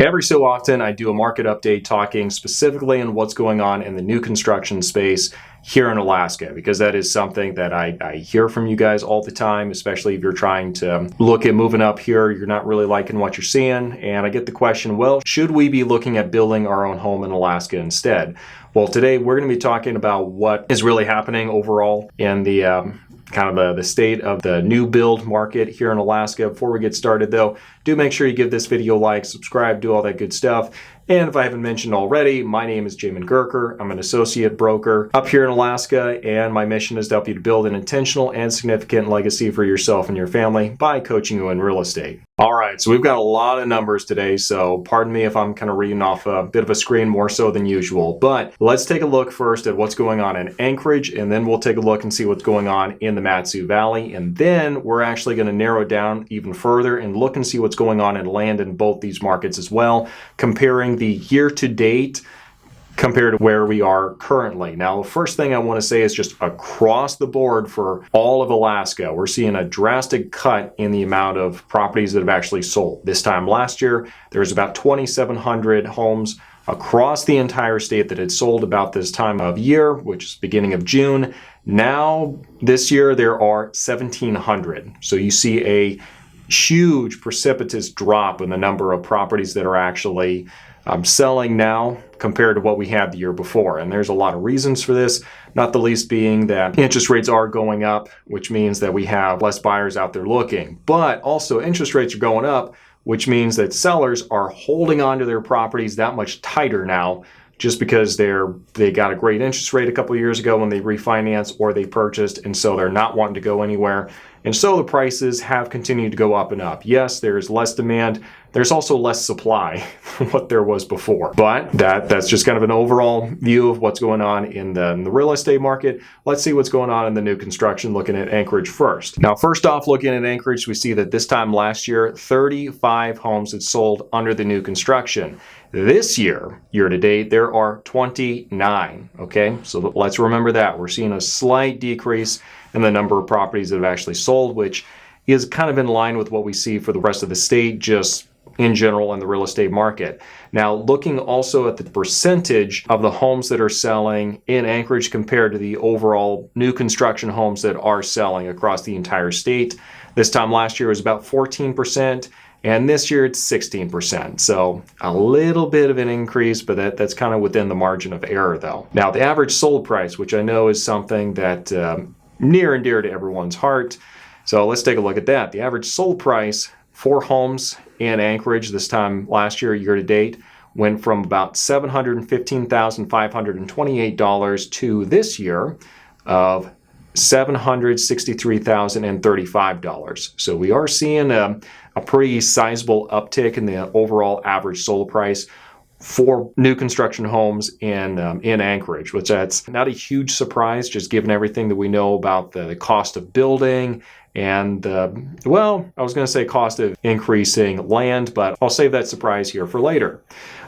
Every so often, I do a market update talking specifically on what's going on in the new construction space here in Alaska, because that is something that I hear from you guys all the time, especially if you're trying to look at moving up here, you're not really liking what you're seeing. And I get the question, well, should we be looking at building our own home in Alaska instead? Well, today we're going to be talking about what is really happening overall in the kind of the state of the new build market here in Alaska. Before we get started though, do make sure you give this video a like, subscribe, do all that good stuff. And if I haven't mentioned already, my name is Jamin Goecker. I'm an associate broker up here in Alaska, and my mission is to help you to build an intentional and significant legacy for yourself and your family by coaching you in real estate. All right, so we've got a lot of numbers today, so pardon me if I'm kind of reading off a bit of a screen more so than usual. But let's take a look first at what's going on in Anchorage, and then we'll take a look and see what's going on in the Mat-Su Valley. And then we're actually going to narrow down even further and look and see what's going on in land in both these markets as well, comparing the year to date compared to where we are currently. Now, the first thing I want to say is just across the board for all of Alaska, we're seeing a drastic cut in the amount of properties that have actually sold. This time last year, there was about 2,700 homes across the entire state that had sold about this time of year, which is beginning of June. Now, this year, there are 1,700. So you see a huge precipitous drop in the number of properties that are actually selling now compared to what we had the year before. And there's a lot of reasons for this, not the least being that interest rates are going up, which means that we have less buyers out there looking. But also interest rates are going up, which means that sellers are holding on to their properties that much tighter now, just because they got a great interest rate a couple of years ago when they refinanced or they purchased, and so they're not wanting to go anywhere. And so the prices have continued to go up and up. Yes, there's less demand. There's also less supply than what there was before. But that's just kind of an overall view of what's going on in the real estate market. Let's see what's going on in the new construction, looking at Anchorage first. Now, first off, looking at Anchorage, we see that this time last year, 35 homes had sold under the new construction. This year, year to date, there are 29, okay? So let's remember that. We're seeing a slight decrease in the number of properties that have actually sold, which is kind of in line with what we see for the rest of the state, just in general in the real estate market. Now, looking also at the percentage of the homes that are selling in Anchorage compared to the overall new construction homes that are selling across the entire state. This time last year was about 14%. And this year it's 16%. So a little bit of an increase, but that's kind of within the margin of error though. Now, the average sold price, which I know is something that near and dear to everyone's heart. So let's take a look at that. The average sold price for homes in Anchorage this time last year, year to date, went from about $715,528 to this year of $763,035. So we are seeing a pretty sizable uptick in the overall average sold price for new construction homes in Anchorage, which that's not a huge surprise, just given everything that we know about the cost of building and, well, I was going to say cost of increasing land, but I'll save that surprise here for later.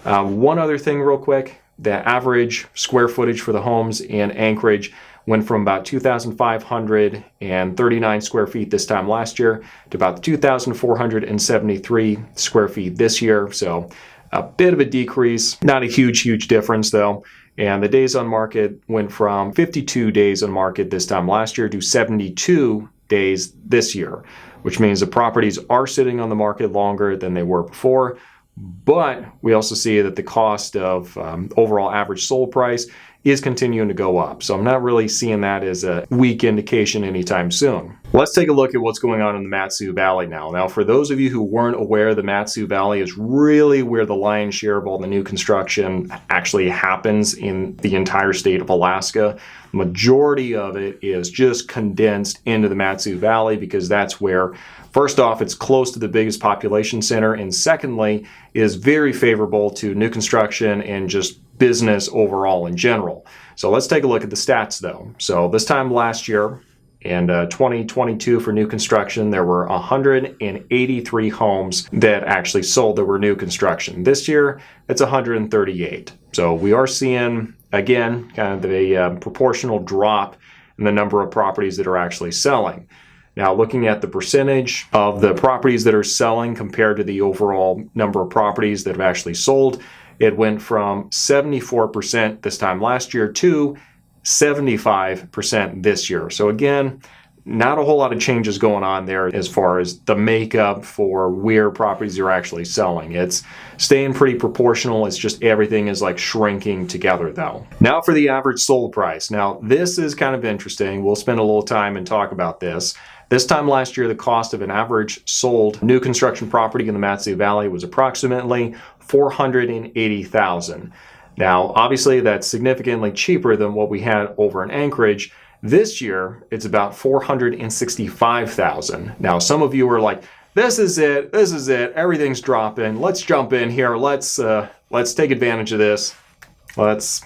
One other thing real quick, the average square footage for the homes in Anchorage went from about 2,539 square feet this time last year to about 2,473 square feet this year. So a bit of a decrease, not a huge difference though. And the days on market went from 52 days on market this time last year to 72 days this year, which means the properties are sitting on the market longer than they were before. But we also see that the cost of overall average sold price is continuing to go up. So I'm not really seeing that as a weak indication anytime soon. Let's take a look at what's going on in the Mat-Su Valley now. Now, for those of you who weren't aware, the Mat-Su Valley is really where the lion's share of all the new construction actually happens in the entire state of Alaska. The majority of it is just condensed into the Mat-Su Valley because that's where, first off, it's close to the biggest population center, and secondly, is very favorable to new construction and just business overall in general. So let's take a look at the stats though. So this time last year, in 2022 for new construction, there were 183 homes that actually sold that were new construction. This year, it's 138. So we are seeing, again, kind of a proportional drop in the number of properties that are actually selling. Now, looking at the percentage of the properties that are selling compared to the overall number of properties that have actually sold, it went from 74% this time last year to 75% this year. So again, not a whole lot of changes going on there as far as the makeup for where properties are actually selling. It's staying pretty proportional. It's just everything is like shrinking together though. Now for the average sold price. Now this is kind of interesting. We'll spend a little time and talk about this. This time last year, the cost of an average sold new construction property in the Matsu Valley was approximately $480,000. Now, obviously, that's significantly cheaper than what we had over in Anchorage. This year, it's about $465,000. Now, some of you are like, this is it, everything's dropping. Let's jump in here. Let's take advantage of this. Let's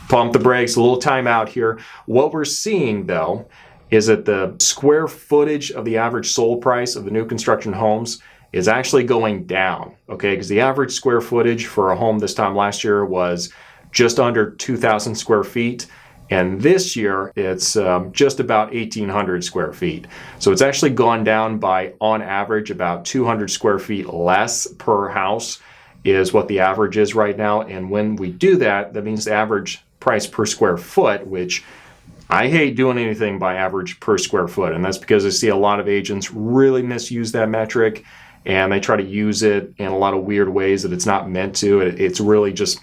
pump the brakes, a little time out here. What we're seeing, though, is that the square footage of the average sold price of the new construction homes is actually going down, okay? Because the average square footage for a home this time last year was just under 2,000 square feet. And this year, it's just about 1,800 square feet. So it's actually gone down by, on average, about 200 square feet less per house is what the average is right now. And when we do that, that means the average price per square foot, which I hate doing anything by average per square foot. And that's because I see a lot of agents really misuse that metric and they try to use it in a lot of weird ways that it's not meant to. It's really just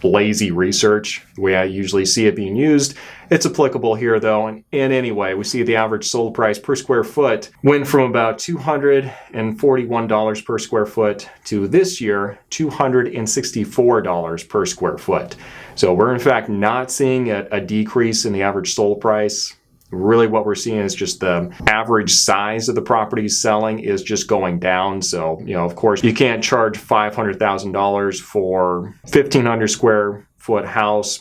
lazy research, the way I usually see it being used. It's applicable here though, and anyway, we see the average sold price per square foot went from about $241 per square foot to this year, $264 per square foot. So we're in fact not seeing a decrease in the average sold price. Really what we're seeing is just the average size of the properties selling is just going down. So, of course, you can't charge $500,000 for 1,500 square foot house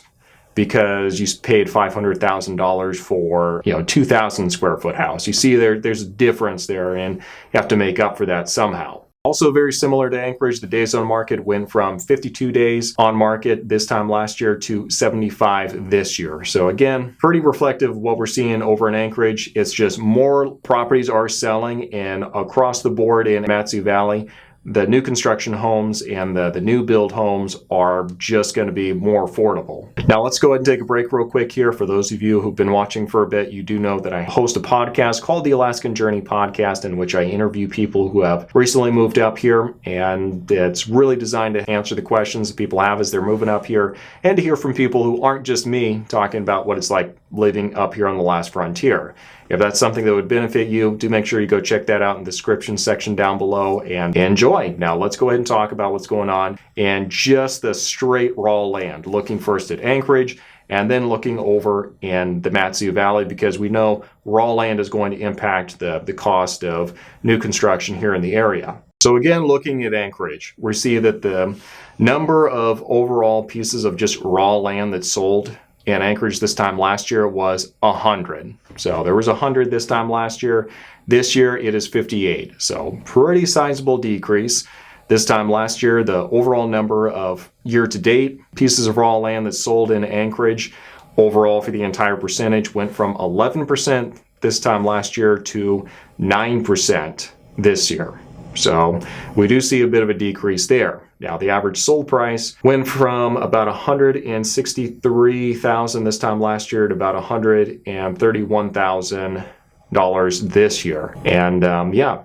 because you paid $500,000 for, 2,000 square foot house. You see there's a difference there and you have to make up for that somehow. Also very similar to Anchorage, the days on market went from 52 days on market this time last year to 75 this year. So again, pretty reflective of what we're seeing over in Anchorage. It's just more properties are selling, and across the board in Matsu Valley, the new construction homes and the new build homes are just going to be more affordable. Now let's go ahead and take a break real quick here. For those of you who've been watching for a bit, you do know that I host a podcast called the Alaskan Journey Podcast, in which I interview people who have recently moved up here, and it's really designed to answer the questions that people have as they're moving up here, and to hear from people who aren't just me talking about what it's like living up here on the last frontier. If that's something that would benefit you, do make sure you go check that out in the description section down below and enjoy. Now let's go ahead and talk about what's going on in just the straight raw land, looking first at Anchorage and then looking over in the Matsu Valley, because we know raw land is going to impact the cost of new construction here in the area. So again, looking at Anchorage, we see that the number of overall pieces of just raw land that's sold in Anchorage this time last year was 100. So there was 100 this time last year. This year it is 58. So pretty sizable decrease. This time last year, the overall number of year-to-date pieces of raw land that's sold in Anchorage overall for the entire percentage went from 11% this time last year to 9% this year. So we do see a bit of a decrease there. Now the average sold price went from about $163,000 this time last year to about $131,000 this year. And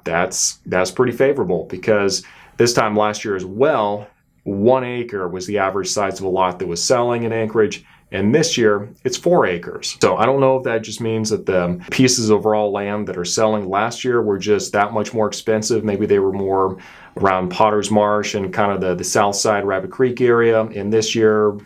that's pretty favorable, because this time last year as well, 1 acre was the average size of a lot that was selling in Anchorage. And this year, it's 4 acres. So I don't know if that just means that the pieces of raw land that are selling last year were just that much more expensive. Maybe they were more around Potter's Marsh and kind of the south side Rabbit Creek area. And this year,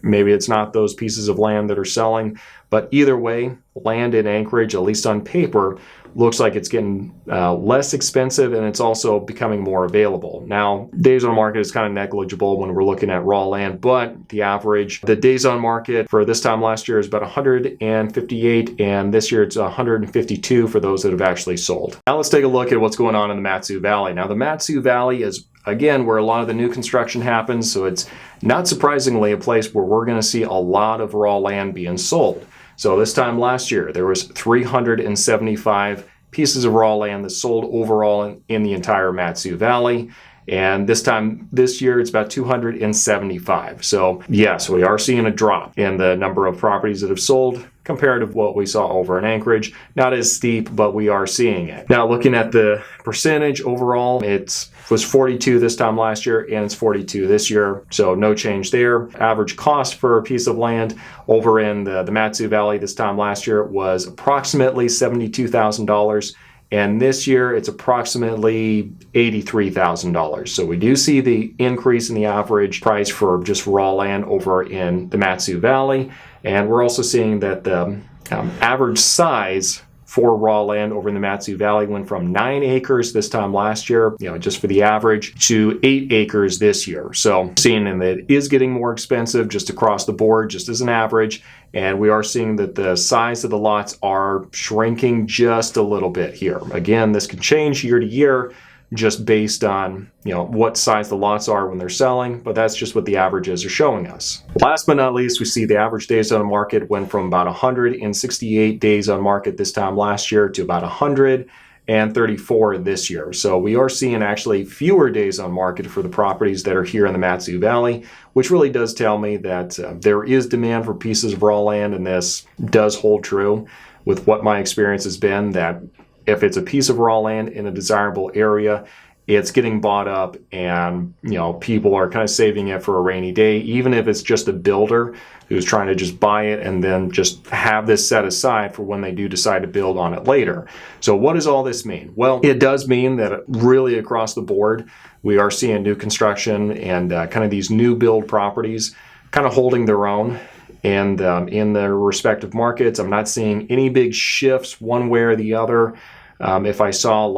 maybe it's not those pieces of land that are selling. But either way, land in Anchorage, at least on paper, looks like it's getting less expensive, and it's also becoming more available. Now, days on market is kind of negligible when we're looking at raw land, but the days on market for this time last year is about 158, and this year it's 152 for those that have actually sold. Now let's take a look at what's going on in the Matsu Valley. Now the Matsu Valley is, again, where a lot of the new construction happens, so it's not surprisingly a place where we're going to see a lot of raw land being sold. So this time last year, there was 375 pieces of raw land that's sold overall in the entire Mat-Su Valley. And this year, it's about 275. So yes, we are seeing a drop in the number of properties that have sold compared to what we saw over in Anchorage. Not as steep, but we are seeing it. Now, looking at the percentage overall, it was 42 this time last year, and it's 42 this year. So no change there. Average cost for a piece of land over in the Mat-Su Valley this time last year was approximately $72,000. And this year, it's approximately $83,000. So we do see the increase in the average price for just raw land over in the Mat-Su Valley. And we're also seeing that the average size for raw land over in the Mat-Su Valley went from 9 acres this time last year, just for the average, to 8 acres this year. So seeing that it is getting more expensive just across the board, just as an average. And we are seeing that the size of the lots are shrinking just a little bit here. Again, this can change year to year just based on what size the lots are when they're selling, but that's just what the averages are showing us. Last but not least, we see the average days on market went from about 168 days on market this time last year to about 134 this year. So we are seeing actually fewer days on market for the properties that are here in the Mat-Su Valley, which really does tell me that there is demand for pieces of raw land, and this does hold true with what my experience has been, that if it's a piece of raw land in a desirable area, it's getting bought up, and people are kind of saving it for a rainy day, even if it's just a builder who's trying to just buy it and then just have this set aside for when they do decide to build on it later. So what does all this mean? Well, it does mean that really across the board, we are seeing new construction and kind of these new build properties kind of holding their own. And in their respective markets, I'm not seeing any big shifts one way or the other. If I saw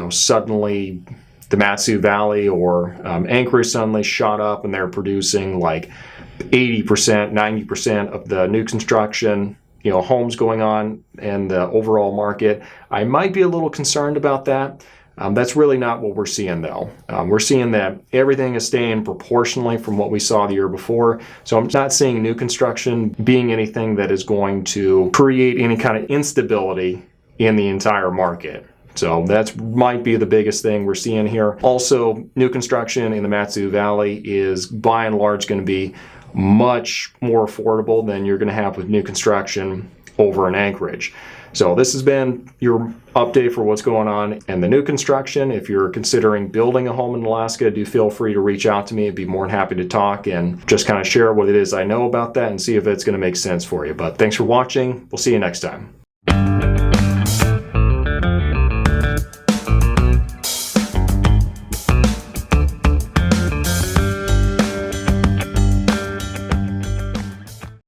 suddenly the Mat-Su Valley or Anchorage suddenly shot up and they're producing like 80%, 90% of the new construction, homes going on in the overall market, I might be a little concerned about that. That's really not what we're seeing though. We're seeing that everything is staying proportionally from what we saw the year before. So I'm not seeing new construction being anything that is going to create any kind of instability in the entire market. So that might be the biggest thing we're seeing here. Also, new construction in the Mat-Su Valley is by and large going to be much more affordable than you're going to have with new construction over in Anchorage. So this has been your update for what's going on in the new construction. If you're considering building a home in Alaska, do feel free to reach out to me. I'd be more than happy to talk and just kind of share what it is I know about that and see if it's going to make sense for you. But thanks for watching. We'll see you next time.